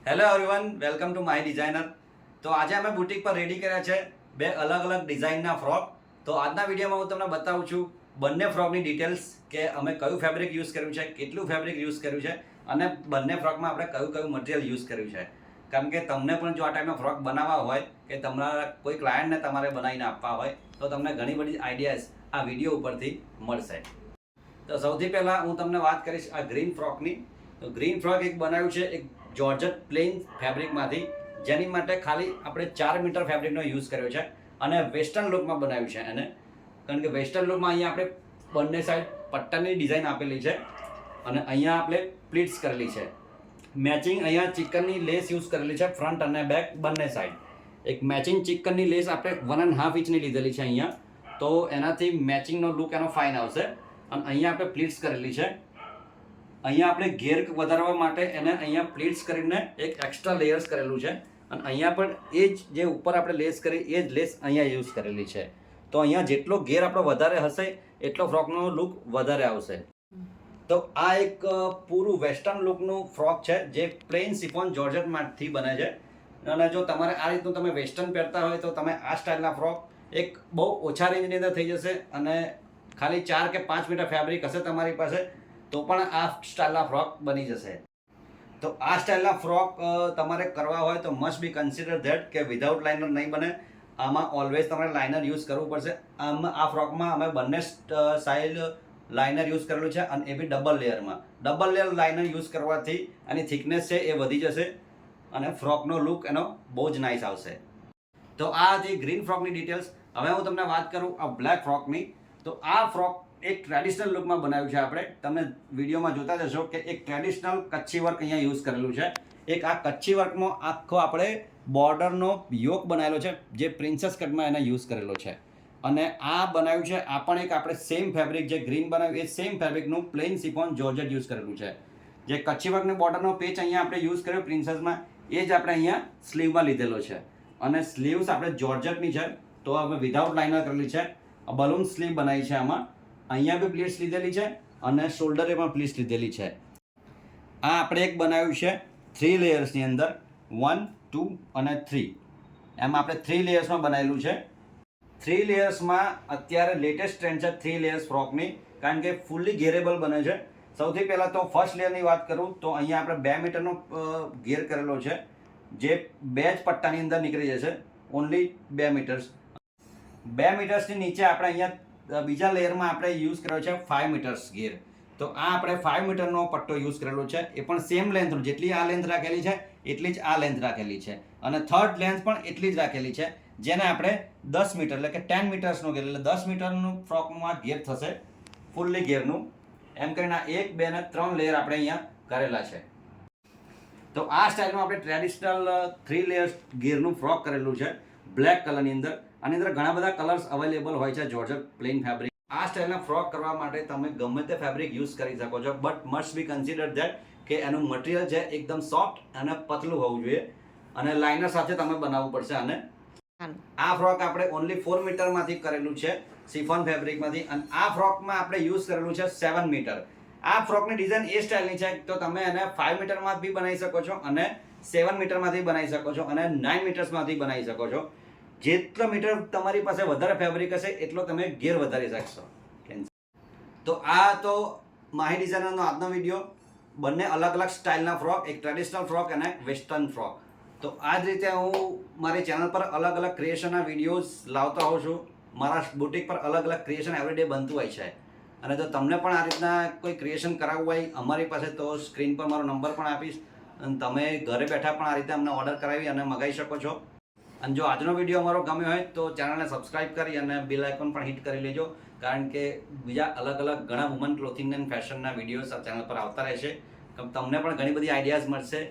Hello everyone, welcome to my designer. તો આજે અમે બુટીક પર રેડી કર્યા છે બે અલગ અલગ ડિઝાઇનના ફ્રોક. તો આજના વિડીયોમાં હું તમને બતાવું છું બંને ફ્રોકની ડિટેલ્સ, કે અમે કયું ફેબ્રિક યુઝ કર્યું છે, કેટલું ફેબ્રિક યુઝ કર્યું છે અને બંને ફ્રોકમાં આપણે કયું કયું મટીરિયલ યુઝ કર્યું છે. કારણ કે તમને પણ જો આ ટાઈપના ફ્રોક બનાવવા હોય કે તમારા કોઈ ક્લાયન્ટને તમારે બનાવીને આપવા હોય તો તમને ઘણી બધી આઈડિયાઝ આ વિડીયો ઉપરથી મળશે. તો સૌથી પહેલાં હું તમને વાત કરીશ આ ગ્રીન ફ્રોકની. તો ગ્રીન ફ્રોક એક બનાવ્યું છે એક જોર્જટ પ્લેન ફેબ્રિકમાંથી, જેની માટે ખાલી આપણે 4 મીટર ફેબ્રિકનો યુઝ કર્યો છે અને વેસ્ટર્ન લુકમાં બનાવ્યું છે એને. કારણ કે વેસ્ટર્ન લુકમાં અહીંયા આપણે બંને સાઈડ પટ્ટાની ડિઝાઇન આપેલી છે અને અહીંયા આપણે પ્લીટ્સ કરેલી છે. મેચિંગ અહીંયા ચિકનની લેસ યુઝ કરેલી છે ફ્રન્ટ અને બેક બંને સાઈડ. એક મેચિંગ ચિકનની લેસ આપણે 1.5 ઇંચની લીધેલી છે અહીંયા, તો એનાથી મેચિંગનો લુક એનો ફાઇન આવશે. અને અહીંયા આપણે પ્લીટ્સ કરેલી છે. અહીંયા આપણે ઘેર વધારવા માટે એને અહીંયા પ્લીટ્સ કરીને એક એક્સ્ટ્રા લેયર્સ કરેલું છે અને અહીંયા પણ એ જ જે ઉપર આપણે લેસ કરી એ જ લેસ અહીંયા યુઝ કરેલી છે. તો અહીંયા જેટલો ઘેર આપણો વધારે હશે એટલો ફ્રોકનો લુક વધારે આવશે. તો આ એક પૂરું વેસ્ટર્ન લુકનું ફ્રોક છે જે પ્લેન સિફોન જોર્જેટમાંથી બને છે. અને જો તમારે આ રીતનું તમે વેસ્ટર્ન પહેરતા હોય તો તમે આ સ્ટાઇલના ફ્રોક એક બહુ ઓછા રેન્જની અંદર થઈ જશે અને ખાલી 4 કે 5 મીટર ફેબ્રિક હશે તમારી પાસે તો પણ આ સ્ટાઇલના ફ્રોક બની જશે. તો આ સ્ટાઇલના ફ્રોક તમારે કરવા હોય તો મસ્ટ બી કન્સિડર ધેટ કે વિધાઉટ લાઇનર નહીં બને. આમાં ઓલવેઝ તમારે લાઇનર યુઝ કરવું પડશે. આ ફ્રોકમાં અમે બંને સાઇડ લાઇનર યુઝ કરેલું છે અને એ બી ડબલ લેયરમાં. ડબલ લેયર લાઇનર યુઝ કરવાથી આની થિકનેસ છે એ વધી જશે અને ફ્રોકનો લુક એનો બહુ જ નાઇસ આવશે. તો આ હતી ગ્રીન ફ્રોકની ડિટેલ્સ. હવે હું તમને વાત કરું આ બ્લેક ફ્રોકની. તો આ ફ્રોક એક ટ્રેડિશનલ લુકમાં બનાવ્યું છે આપણે. તમે વિડીયોમાં જોતા જશો કે એક ટ્રેડિશનલ કચ્છી વર્ક અહીંયા યુઝ કરેલું છે. એક આ કચ્છી વર્કમાં આખો આપણે બોર્ડરનો યોક બનાવેલો છે જે પ્રિન્સેસ કટમાં એને યુઝ કરેલો છે. અને આ બનાવ્યું છે આ પણ એક આપણે સેમ ફેબ્રિક જે ગ્રીન બનાવ્યું એ સેમ ફેબ્રિકનું પ્લેન સિફોન જોર્જેટ યુઝ કરેલું છે. જે કચ્છી વર્કની બોર્ડરનો પેચ અહીંયા આપણે યુઝ કર્યો પ્રિન્સેસમાં એ જ આપણે અહીંયા સ્લીવમાં લીધેલો છે. અને સ્લીવ્સ આપણે જોર્જેટની છે તો આપણે વિધાઉટ લાઇનર કરેલી છે. બલૂન સ્લીવ બનાવી છે આમાં. અહીંયા બી પ્લીટ્સ લીધેલી છે અને શોલ્ડરે પણ પ્લીટ્સ લીધેલી છે. આ આપણે એક બનાવ્યું છે 3 લેયર્સની અંદર 1, 2 અને 3. એમાં આપણે 3 લેયર્સમાં બનાવેલું છે. 3 લેયર્સમાં અત્યારે લેટેસ્ટ ટ્રેન્ડ છે 3 લેયર્સ ફ્રોકની, કારણ કે ફૂલ્લી ઘેરેબલ બને છે. સૌથી પહેલાં તો ફર્સ્ટ લેયરની વાત કરું તો અહીંયા આપણે 2 મીટરનો ઘેર કરેલો છે જે 2 જ પટ્ટાની અંદર નીકળી જશે. Only 2 metres. 2 મીટર્સની નીચે આપણે અહીંયા બીજા લેયરમાં આપણે યુઝ કર્યો છે 5 મીટર્સ ઘેર. તો આ આપણે 5 મીટરનો પટ્ટો યુઝ કરેલો છે. એ પણ સેમ લેન્થ, જેટલી આ લેન્થ રાખેલી છે એટલી જ આ લેન્થ રાખેલી છે અને થર્ડ લેન્થ પણ એટલી જ રાખેલી છે, જેને આપણે 10 મીટર એટલે કે 10 મીટર્સનો ઘેર એટલે 10 મીટરનું ફ્રોકમાં ઘેર થશે ફૂલ્લી ઘેરનું. એમ કરીને 1, 2 અને 3 લેયર આપણે અહીંયા કરેલા છે. તો આ સ્ટાઇલમાં આપણે ટ્રેડિશનલ 3 લેયર્સ ઘેરનું ફ્રોક કરેલું છે બ્લેક કલરની અંદર. આની અંદર ઘણા બધા કલર્સ અવેલેબલ હોય છે જોર્જેટ પ્લેન ફેબ્રિક. આ સ્ટાઇલના ફ્રોક કરવા માટે તમે ગમે તે ફેબ્રિક યુઝ કરી શકો છો, but must be consider that કે એનું મટીરિયલ છે એકદમ સોફ્ટ અને પતલું હોવું જોઈએ અને લાઇનર સાથે તમે બનાવવું પડશે. અને આ ફ્રોક આપણે ઓનલી 4 મીટરમાંથી કરેલું છે સિફોન ફેબ્રિકમાંથી. અને આ ફ્રોકમાં આપણે યુઝ કરેલું છે 7 મીટર. આ ફ્રોકની ડિઝાઇન એ સ્ટાઇલની છે તો તમે એને 5 મીટરમાં બી બનાવી શકો છો અને 7 મીટરમાંથી બનાવી શકો છો અને 9 મીટર્સમાંથી બનાવી શકો છો. જેટલો મીટર તમારી પાસે વધારે ફેબ્રિક હશે એટલો તમે ઘેર વધારી શકશો. તો આ તો માહી ડિઝાઇનરનો આજનો વિડીયો. બંને અલગ અલગ સ્ટાઇલના ફ્રોક, એક ટ્રેડિશનલ ફ્રોક અને વેસ્ટર્ન ફ્રોક. તો આ જ રીતે હું મારી ચેનલ પર અલગ અલગ ક્રિએશનના વિડીયોઝ લાવતો હોઉં છું. મારા બુટીક પર અલગ અલગ ક્રિએશન એવરીડે બનતું હોય છે. અને જો તમને પણ આ રીતના કોઈ ક્રિએશન કરાવવું હોય અમારી પાસે તો સ્ક્રીન પર મારો નંબર પણ આપીશ અને તમે ઘરે બેઠા પણ આ રીતે અમને ઓર્ડર કરાવી અને મંગાવી શકો છો. અને જો આજનો વિડીયો અમારો ગમ્યો હોય તો ચેનલને સબસ્ક્રાઇબ કરી અને બેલ આઇકોન પણ હિટ કરી લેજો, કારણ કે બીજા અલગ અલગ ઘણા વુમન ક્લોથિંગ એન્ડ ફેશનના વિડીયોઝ આ ચેનલ પર આવતા રહેશે. તમને પણ ઘણી બધી આઈડિયાઝ મળશે.